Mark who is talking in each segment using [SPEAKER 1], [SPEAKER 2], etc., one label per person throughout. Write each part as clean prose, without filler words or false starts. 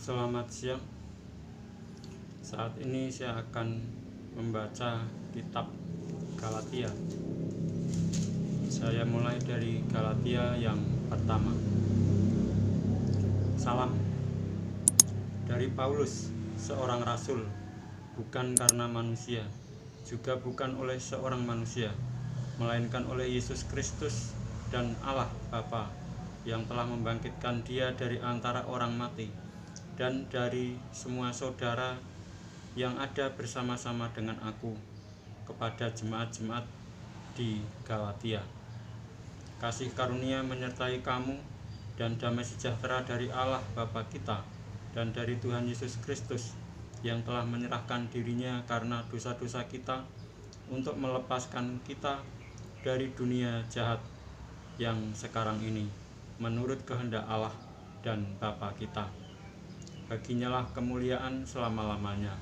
[SPEAKER 1] Selamat siang. Saat ini saya akan membaca kitab Galatia. Saya mulai dari Galatia yang pertama. Salam dari Paulus, seorang rasul, bukan karena manusia, juga bukan oleh seorang manusia, melainkan oleh Yesus Kristus dan Allah Bapa yang telah membangkitkan Dia dari antara orang mati, dan dari semua saudara yang ada bersama-sama dengan aku, kepada jemaat-jemaat di Galatia. Kasih karunia menyertai kamu dan damai sejahtera dari Allah Bapa kita dan dari Tuhan Yesus Kristus yang telah menyerahkan dirinya karena dosa-dosa kita untuk melepaskan kita dari dunia jahat yang sekarang ini, menurut kehendak Allah dan Bapa kita. Baginya lah kemuliaan selama-lamanya.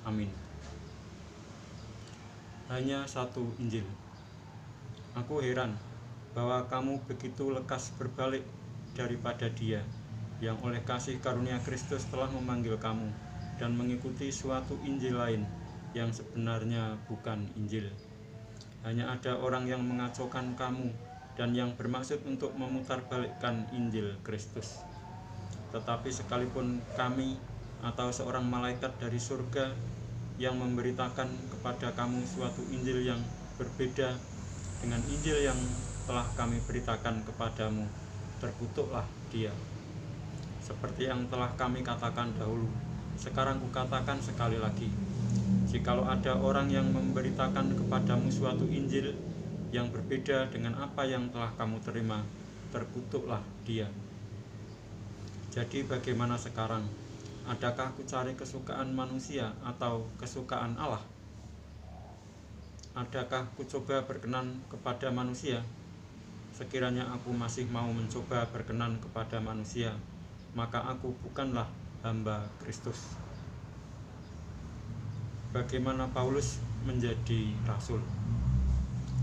[SPEAKER 1] Amin. Hanya satu Injil. Aku heran bahwa kamu begitu lekas berbalik daripada Dia yang oleh kasih karunia Kristus telah memanggil kamu dan mengikuti suatu Injil lain yang sebenarnya bukan Injil. Hanya ada orang yang mengacaukan kamu dan yang bermaksud untuk memutarbalikkan Injil Kristus. Tetapi sekalipun kami atau seorang malaikat dari surga yang memberitakan kepada kamu suatu Injil yang berbeda dengan Injil yang telah kami beritakan kepadamu, terkutuklah dia. Seperti yang telah kami katakan dahulu, sekarang kukatakan sekali lagi, jikalau ada orang yang memberitakan kepadamu suatu Injil yang berbeda dengan apa yang telah kamu terima, terkutuklah dia. Jadi bagaimana sekarang? Adakah ku cari kesukaan manusia atau kesukaan Allah? Adakah ku coba berkenan kepada manusia? Sekiranya aku masih mau mencoba berkenan kepada manusia, maka aku bukanlah hamba Kristus. Bagaimana Paulus menjadi rasul?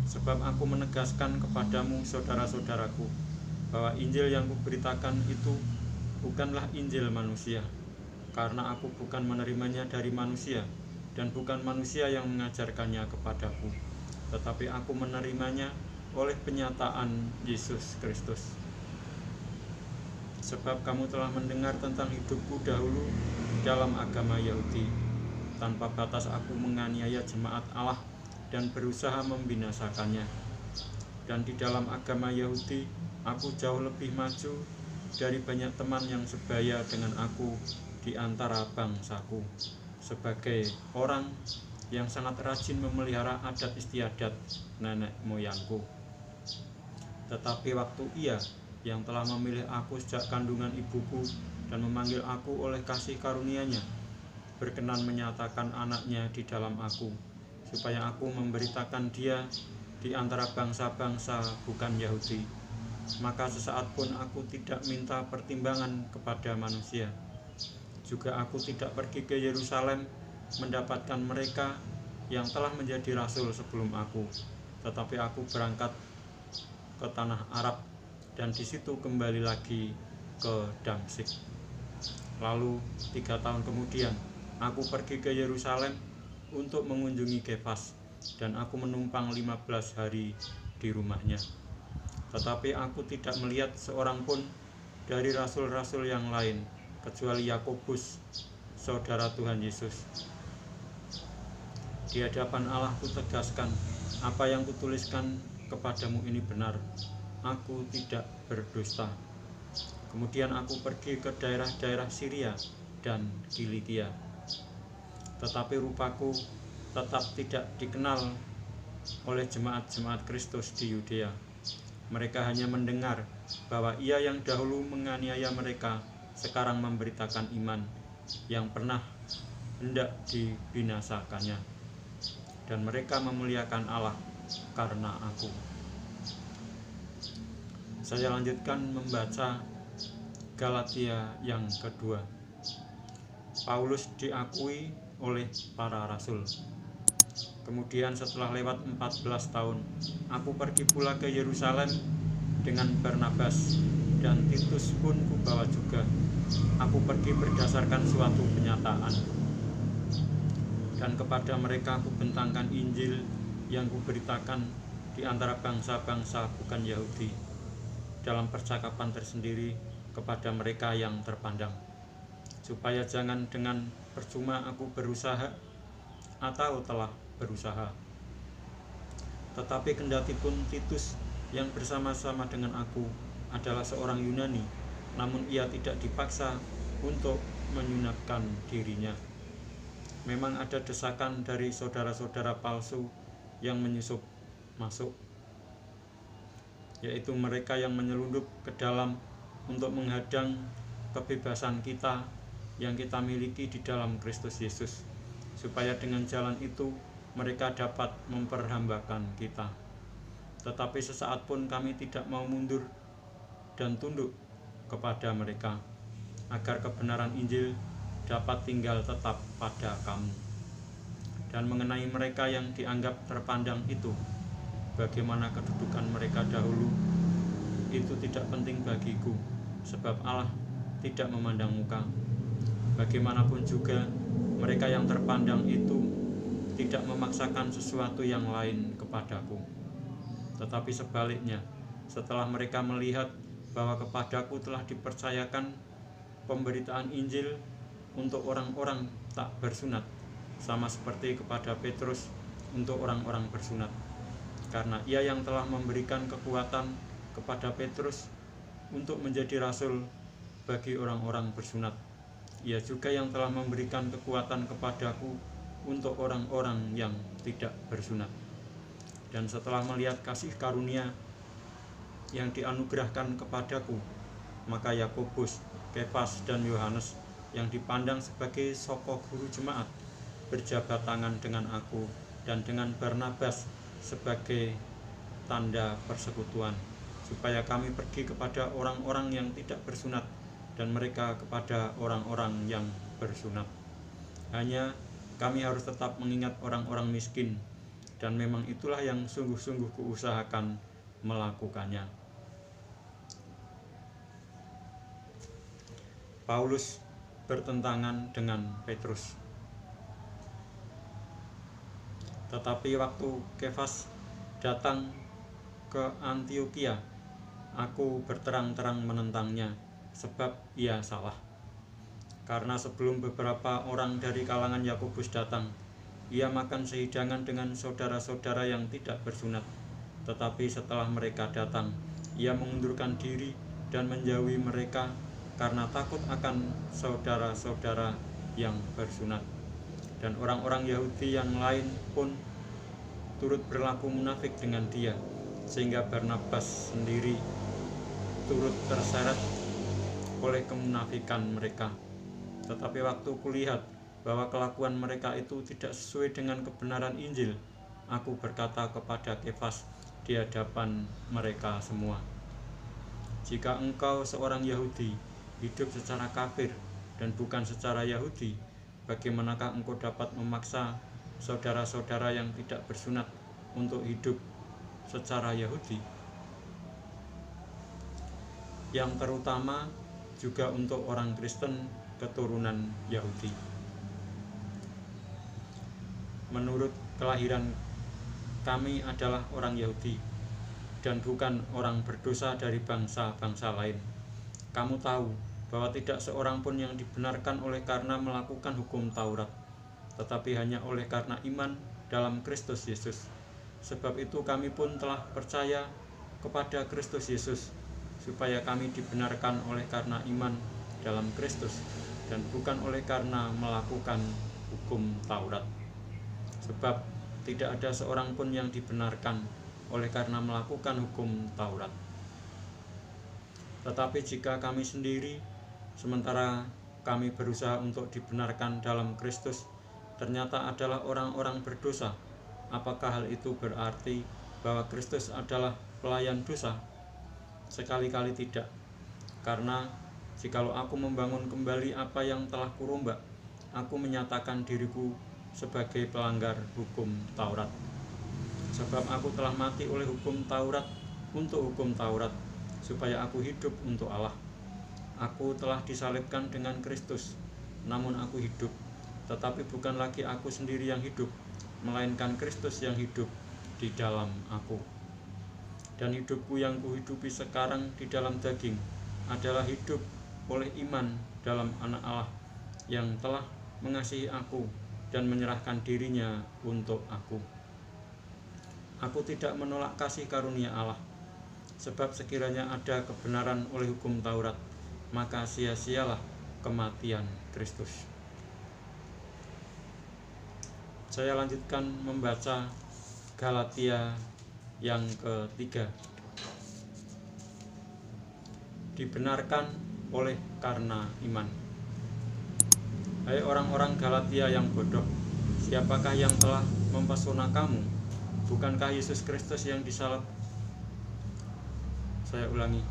[SPEAKER 1] Sebab aku menegaskan kepadamu, saudara-saudaraku, bahwa Injil yang kuberitakan itu bukanlah Injil manusia, karena aku bukan menerimanya dari manusia, dan bukan manusia yang mengajarkannya kepadaku, tetapi aku menerimanya oleh penyataan Yesus Kristus. Sebab kamu telah mendengar tentang hidupku dahulu dalam agama Yahudi. Tanpa batas aku menganiaya jemaat Allah dan berusaha membinasakannya. Dan di dalam agama Yahudi, aku jauh lebih maju dari banyak teman yang sebaya dengan aku di antara bangsaku, sebagai orang yang sangat rajin memelihara adat istiadat nenek moyangku. Tetapi waktu Ia yang telah memilih aku sejak kandungan ibuku dan memanggil aku oleh kasih karunia-Nya, berkenan menyatakan anaknya di dalam aku, supaya aku memberitakan Dia di antara bangsa-bangsa bukan Yahudi, maka sesaat pun aku tidak minta pertimbangan kepada manusia. Juga aku tidak pergi ke Yerusalem mendapatkan mereka yang telah menjadi rasul sebelum aku, tetapi aku berangkat ke tanah Arab dan di situ kembali lagi ke Damsyik. Lalu 3 tahun kemudian aku pergi ke Yerusalem untuk mengunjungi Kefas, dan aku menumpang 15 hari di rumahnya. Tetapi aku tidak melihat seorang pun dari rasul-rasul yang lain kecuali Yakobus, saudara Tuhan Yesus. Di hadapan Allah kutegaskan, apa yang kutuliskan kepadamu ini benar. Aku tidak berdusta. Kemudian aku pergi ke daerah-daerah Syria dan Kilikia. Tetapi rupaku tetap tidak dikenal oleh jemaat-jemaat Kristus di Yudea. Mereka hanya mendengar bahwa Ia yang dahulu menganiaya mereka sekarang memberitakan iman yang pernah hendak dibinasakannya, dan mereka memuliakan Allah karena aku. Saya lanjutkan membaca Galatia yang kedua. Paulus diakui oleh para rasul. Kemudian setelah lewat 14 tahun, aku pergi pula ke Yerusalem dengan Barnabas, dan Titus pun kubawa juga. Aku aku pergi berdasarkan suatu kenyataan. Dan kepada mereka aku bentangkan Injil yang kuberitakan di antara bangsa-bangsa bukan Yahudi, dalam percakapan tersendiri kepada mereka yang terpandang, supaya jangan dengan percuma aku berusaha atau telah berusaha. Tetapi kendatipun Titus yang bersama-sama dengan aku adalah seorang Yunani, namun ia tidak dipaksa untuk menyunatkan dirinya. Memang ada desakan dari saudara-saudara palsu yang menyusup masuk, yaitu mereka yang menyelundup ke dalam untuk menghadang kebebasan kita yang kita miliki di dalam Kristus Yesus, supaya dengan jalan itu mereka dapat memperhambakan kita. Tetapi sesaat pun kami tidak mau mundur dan tunduk kepada mereka, agar kebenaran Injil dapat tinggal tetap pada kamu. Dan mengenai mereka yang dianggap terpandang itu, bagaimana kedudukan mereka dahulu, itu tidak penting bagiku, sebab Allah tidak memandang muka. Bagaimanapun juga, mereka yang terpandang itu tidak memaksakan sesuatu yang lain kepadaku. Tetapi sebaliknya, setelah mereka melihat bahwa kepadaku telah dipercayakan pemberitaan Injil untuk orang-orang tak bersunat, sama seperti kepada Petrus untuk orang-orang bersunat, karena ia yang telah memberikan kekuatan kepada Petrus untuk menjadi rasul bagi orang-orang bersunat, ia juga yang telah memberikan kekuatan kepadaku untuk orang-orang yang tidak bersunat. Dan setelah melihat kasih karunia yang dianugerahkan kepadaku, maka Yakobus, Kefas, dan Yohanes yang dipandang sebagai soko guru jemaat berjabat tangan dengan aku dan dengan Barnabas sebagai tanda persekutuan, supaya kami pergi kepada orang-orang yang tidak bersunat dan mereka kepada orang-orang yang bersunat. Hanya kami harus tetap mengingat orang-orang miskin, dan memang itulah yang sungguh-sungguh kuusahakan melakukannya. Paulus bertentangan dengan Petrus. Tetapi waktu Kefas datang ke Antiokhia, aku berterang-terang menentangnya, sebab ia salah. Karena sebelum beberapa orang dari kalangan Yakobus datang, ia makan sehidangan dengan saudara-saudara yang tidak bersunat. Tetapi setelah mereka datang, ia mengundurkan diri dan menjauhi mereka karena takut akan saudara-saudara yang bersunat. Dan orang-orang Yahudi yang lain pun turut berlaku munafik dengan dia, sehingga Barnabas sendiri turut terseret oleh kemunafikan mereka. Tetapi waktu kulihat bahwa kelakuan mereka itu tidak sesuai dengan kebenaran Injil, aku berkata kepada Kefas di hadapan mereka semua, jika engkau seorang Yahudi hidup secara kafir dan bukan secara Yahudi, bagaimanakah engkau dapat memaksa saudara-saudara yang tidak bersunat untuk hidup secara Yahudi? Yang terutama juga untuk orang Kristen keturunan Yahudi. Menurut kelahiran, kami adalah orang Yahudi dan bukan orang berdosa dari bangsa-bangsa lain. Kamu tahu bahwa tidak seorang pun yang dibenarkan oleh karena melakukan hukum Taurat, tetapi hanya oleh karena iman dalam Kristus Yesus. Sebab itu kami pun telah percaya kepada Kristus Yesus, supaya kami dibenarkan oleh karena iman dalam Kristus, dan bukan oleh karena melakukan hukum Taurat. Sebab tidak ada seorang pun yang dibenarkan oleh karena melakukan hukum Taurat. Tetapi jika kami sendiri, sementara kami berusaha untuk dibenarkan dalam Kristus, ternyata adalah orang-orang berdosa, apakah hal itu berarti bahwa Kristus adalah pelayan dosa? Sekali-kali tidak. Karena jikalau aku membangun kembali apa yang telah kurombak, aku menyatakan diriku sebagai pelanggar hukum Taurat. Sebab aku telah mati oleh hukum Taurat untuk hukum Taurat, supaya aku hidup untuk Allah. Aku telah disalibkan dengan Kristus, namun aku hidup, tetapi bukan lagi aku sendiri yang hidup, melainkan Kristus yang hidup di dalam aku. Dan hidupku yang kuhidupi sekarang di dalam daging adalah hidup oleh iman dalam Anak Allah yang telah mengasihi aku dan menyerahkan dirinya untuk aku. Aku tidak menolak kasih karunia Allah, sebab sekiranya ada kebenaran oleh hukum Taurat, maka sia-sialah kematian Kristus. Saya lanjutkan membaca Galatia yang ketiga. Dibenarkan oleh karena iman. Hai orang-orang Galatia yang bodoh, siapakah yang telah mempesona kamu? Bukankah Yesus Kristus yang disalib? Saya ulangi,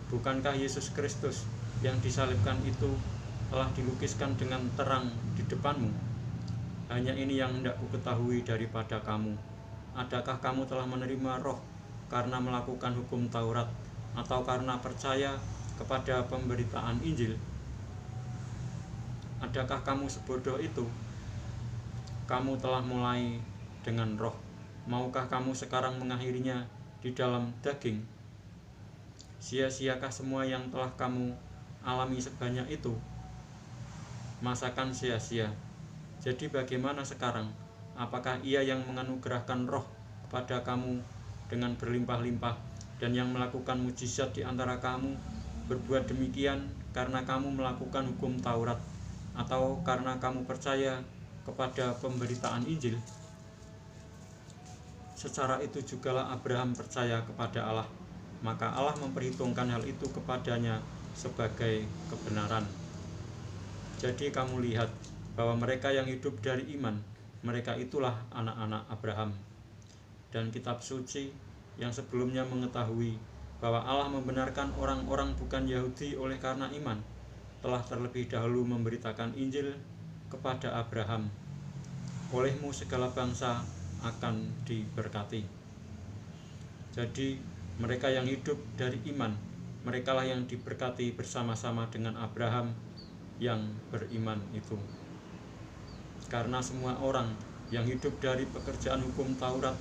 [SPEAKER 1] bukankah Yesus Kristus yang disalibkan itu telah dilukiskan dengan terang di depanmu? Hanya ini yang hendak ku ketahui daripada kamu. Adakah kamu telah menerima Roh karena melakukan hukum Taurat, atau karena percaya kepada pemberitaan Injil? Adakah kamu sebodoh itu? Kamu telah mulai dengan roh. Maukah kamu sekarang mengakhirinya di dalam daging? Sia-siakah semua yang telah kamu alami sebanyak itu? Masakan sia-sia? Jadi bagaimana sekarang? Apakah Ia yang menganugerahkan roh kepada kamu dengan berlimpah-limpah, dan yang melakukan mujizat di antara kamu berbuat demikian karena kamu melakukan hukum Taurat, atau karena kamu percaya kepada pemberitaan Injil? Secara itu jugalah Abraham percaya kepada Allah, maka Allah memperhitungkan hal itu kepadanya sebagai kebenaran. Jadi kamu lihat bahwa mereka yang hidup dari iman, mereka itulah anak-anak Abraham. Dan kitab suci yang sebelumnya mengetahui bahwa Allah membenarkan orang-orang bukan Yahudi oleh karena iman, telah terlebih dahulu memberitakan Injil kepada Abraham. Olehmu segala bangsa akan diberkati. Jadi mereka yang hidup dari iman, merekalah yang diberkati bersama-sama dengan Abraham yang beriman itu. Karena semua orang yang hidup dari pekerjaan hukum Taurat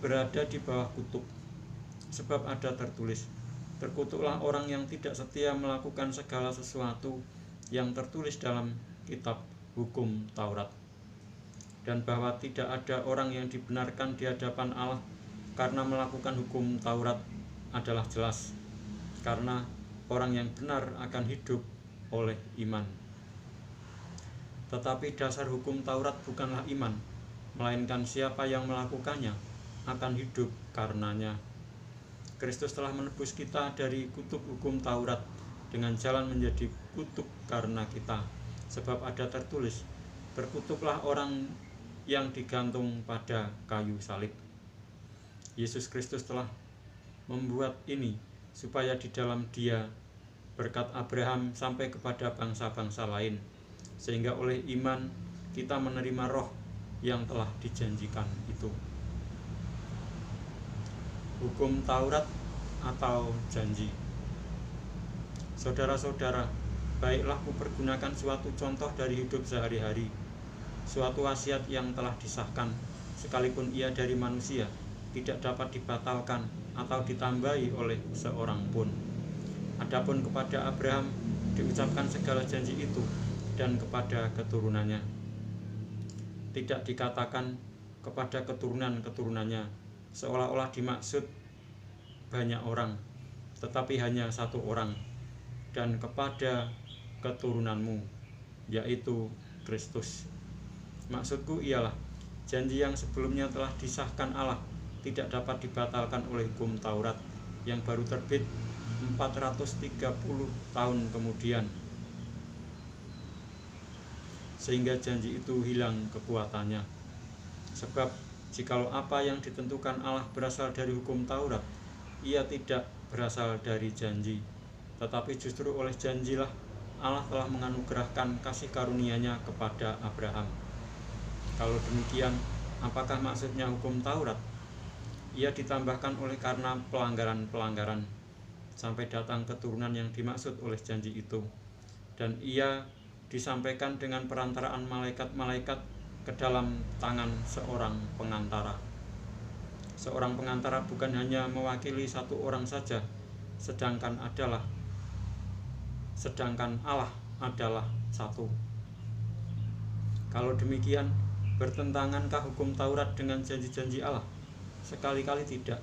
[SPEAKER 1] berada di bawah kutuk. Sebab ada tertulis, terkutuklah orang yang tidak setia melakukan segala sesuatu yang tertulis dalam kitab hukum Taurat. Dan bahwa tidak ada orang yang dibenarkan di hadapan Allah karena melakukan hukum Taurat adalah jelas, karena orang yang benar akan hidup oleh iman. Tetapi dasar hukum Taurat bukanlah iman, melainkan siapa yang melakukannya akan hidup karenanya. Kristus telah menebus kita dari kutuk hukum Taurat dengan jalan menjadi kutuk karena kita. Sebab ada tertulis, terkutuklah orang yang digantung pada kayu salib. Yesus Kristus telah membuat ini supaya di dalam Dia berkat Abraham sampai kepada bangsa-bangsa lain, sehingga oleh iman kita menerima roh yang telah dijanjikan itu. Hukum Taurat atau janji. Saudara-saudara, baiklah kupergunakan suatu contoh dari hidup sehari-hari, suatu wasiat yang telah disahkan, sekalipun ia dari manusia, tidak dapat dibatalkan atau ditambahi oleh seorang pun. Adapun kepada Abraham diucapkan segala janji itu, dan kepada keturunannya. Tidak dikatakan kepada keturunan-keturunannya, seolah-olah dimaksud banyak orang, tetapi hanya satu orang, dan kepada keturunanmu, yaitu Kristus. Maksudku ialah, janji yang sebelumnya telah disahkan Allah tidak dapat dibatalkan oleh hukum Taurat yang baru terbit 430 tahun kemudian, sehingga janji itu hilang kekuatannya. Sebab jikalau apa yang ditentukan Allah berasal dari hukum Taurat, ia tidak berasal dari janji, tetapi justru oleh janjilah Allah telah menganugerahkan kasih karunia-Nya kepada Abraham. Kalau demikian, apakah maksudnya hukum Taurat? Ia ditambahkan oleh karena pelanggaran-pelanggaran. sampai datang keturunan yang dimaksud oleh janji itu. Dan ia disampaikan dengan perantaraan malaikat-malaikat ke dalam tangan seorang pengantara. Seorang pengantara bukan hanya mewakili satu orang saja, sedangkan Allah adalah satu. Kalau demikian, bertentangankah hukum Taurat dengan janji-janji Allah? Sekali-kali tidak.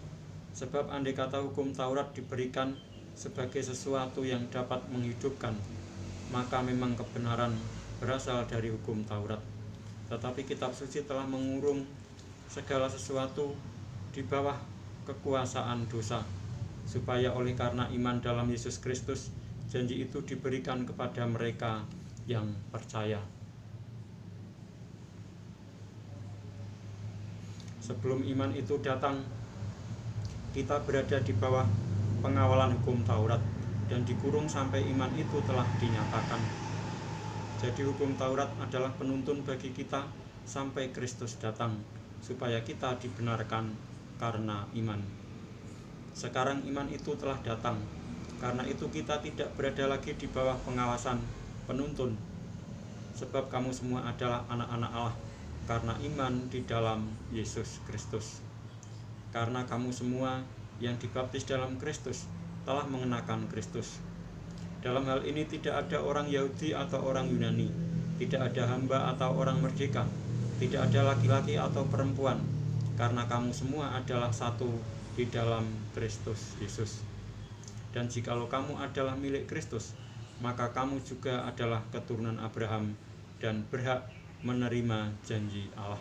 [SPEAKER 1] Sebab andai kata hukum Taurat diberikan sebagai sesuatu yang dapat menghidupkan, maka memang kebenaran berasal dari hukum Taurat. Tetapi kitab suci telah mengurung segala sesuatu di bawah kekuasaan dosa, supaya oleh karena iman dalam Yesus Kristus, janji itu diberikan kepada mereka yang percaya. Sebelum iman itu datang, kita berada di bawah pengawalan hukum Taurat dan dikurung sampai iman itu telah dinyatakan. Jadi hukum Taurat adalah penuntun bagi kita sampai Kristus datang, supaya kita dibenarkan karena iman. Sekarang iman itu telah datang, karena itu kita tidak berada lagi di bawah pengawasan penuntun, sebab kamu semua adalah anak-anak Allah karena iman di dalam Yesus Kristus. Karena kamu semua yang dibaptis dalam Kristus telah mengenakan Kristus. Dalam hal ini tidak ada orang Yahudi atau orang Yunani, tidak ada hamba atau orang merdeka, tidak ada laki-laki atau perempuan, karena kamu semua adalah satu di dalam Kristus Yesus. Dan jikalau kamu adalah milik Kristus, maka kamu juga adalah keturunan Abraham dan berhak menerima janji Allah.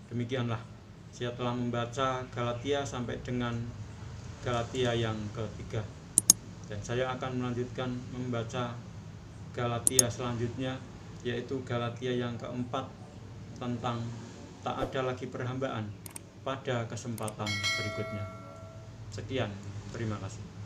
[SPEAKER 1] Demikianlah, saya telah membaca Galatia sampai dengan Galatia yang ketiga, dan saya akan melanjutkan membaca Galatia selanjutnya, yaitu Galatia yang keempat, tentang tak ada lagi perhambaan pada kesempatan berikutnya. Sekian, terima kasih.